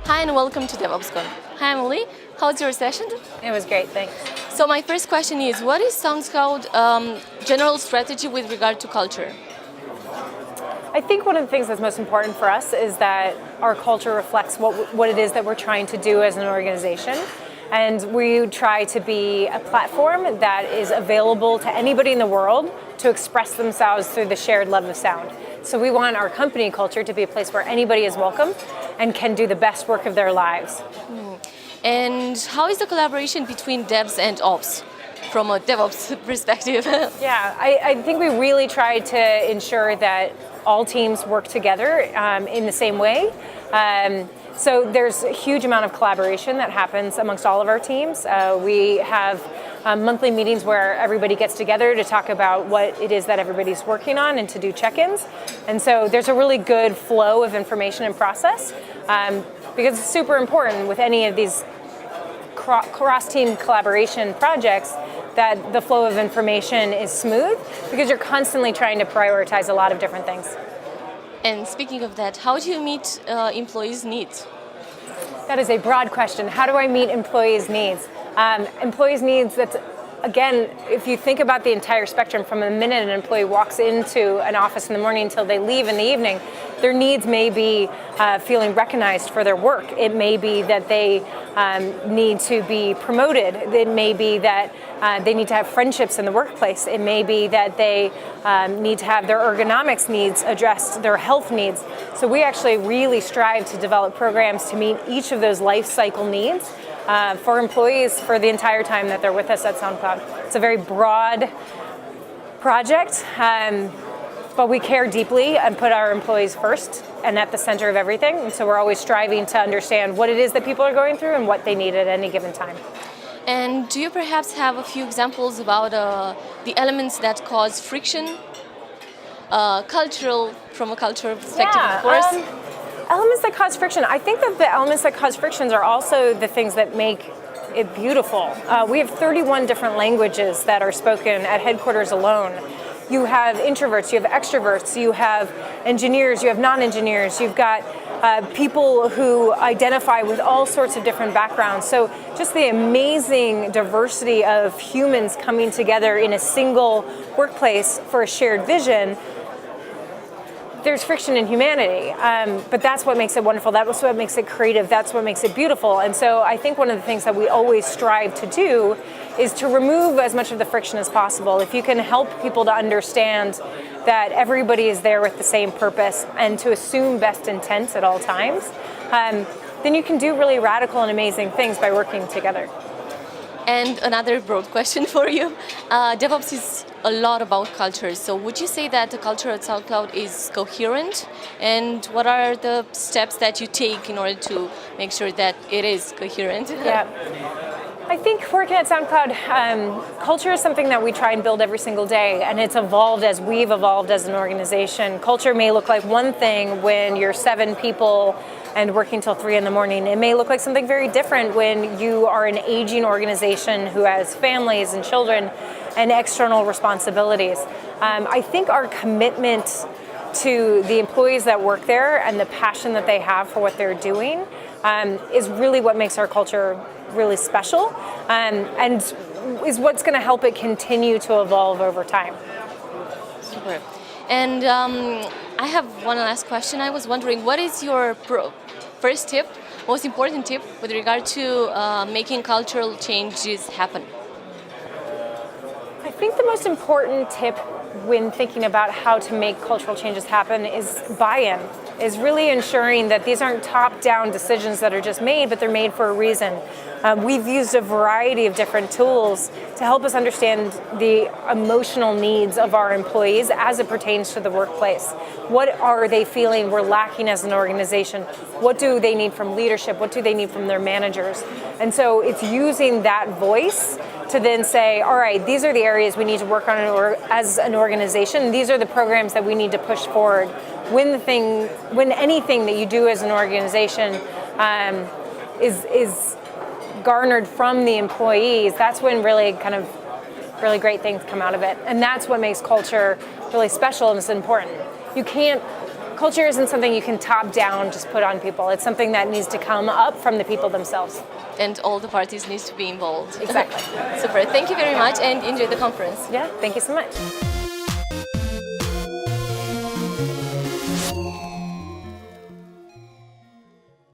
Hi and welcome to DevOpsCon. Hi Emily, how's your session? It was great, thanks. So my first question is, what is SoundCloud general strategy with regard to culture? I think one of the things that's most important for us is that our culture reflects what it is that we're trying to do as an organization. And we try to be a platform that is available to anybody in the world to express themselves through the shared love of sound. So we want our company culture to be a place where anybody is welcome and can do the best work of their lives. And how is the collaboration between devs and ops from a DevOps perspective? Yeah, I think we really try to ensure that all teams work together in the same way. So there's a huge amount of collaboration that happens amongst all of our teams. We have monthly meetings where everybody gets together to talk about what it is that everybody's working on and to do check-ins. And so there's a really good flow of information and process because it's super important with any of these cross-team collaboration projects that the flow of information is smooth because you're constantly trying to prioritize a lot of different things. And speaking of that, how do you meet employees' needs? That is a broad question. How do I meet employees' needs? Employees' needs, that's, again, if you think about the entire spectrum from the minute an employee walks into an office in the morning until they leave in the evening, their needs may be feeling recognized for their work. It may be that they need to be promoted. It may be that they need to have friendships in the workplace. It may be that they need to have their ergonomics needs addressed, their health needs. So we actually really strive to develop programs to meet each of those life cycle needs for employees for the entire time that they're with us at SoundCloud. It's a very broad project, but we care deeply and put our employees first and at the center of everything. And so we're always striving to understand what it is that people are going through and what they need at any given time. And do you perhaps have a few examples about the elements that cause friction? From a cultural perspective, Yeah, of course. Elements that cause friction. I think that the elements that cause frictions are also the things that make it beautiful. We have 31 different languages that are spoken at headquarters alone. You have introverts, you have extroverts, you have engineers, you have non-engineers, you've got people who identify with all sorts of different backgrounds. So just the amazing diversity of humans coming together in a single workplace for a shared vision. There's friction in humanity, but that's what makes it wonderful. That's what makes it creative. That's what makes it beautiful. And so I think one of the things that we always strive to do is to remove as much of the friction as possible. If you can help people to understand that everybody is there with the same purpose and to assume best intent at all times, then you can do really radical and amazing things by working together. And another broad question for you. DevOps is a lot about culture. So would you say that the culture at SoundCloud is coherent? And what are the steps that you take in order to make sure that it is coherent? Yeah. I think working at SoundCloud, culture is something that we try and build every single day, and it's evolved as we've evolved as an organization. Culture may look like one thing when you're 7 people and working till 3 in the morning. It may look like something very different when you are an aging organization who has families and children and external responsibilities. I think our commitment to the employees that work there and the passion that they have for what they're doing is really what makes our culture really special and is what's going to help it continue to evolve over time. Super. And I have one last question. I was wondering, what is your first tip, most important tip with regard to making cultural changes happen? I think the most important tip when thinking about how to make cultural changes happen is buy-in, is really ensuring that these aren't top-down decisions that are just made, but they're made for a reason. We've used a variety of different tools to help us understand the emotional needs of our employees as it pertains to the workplace. What are they feeling we're lacking as an organization? What do they need from leadership? What do they need from their managers? And so it's using that voice to then say, all right, these are the areas we need to work on as an organization. These are the programs that we need to push forward. When anything that you do as an organization is garnered from the employees, that's when really great things come out of it. And that's what makes culture really special and it's important. culture isn't something you can top down just put on people. It's something that needs to come up from the people themselves. And all the parties need to be involved. Exactly. Super. Thank you very much and enjoy the conference. Yeah, thank you so much.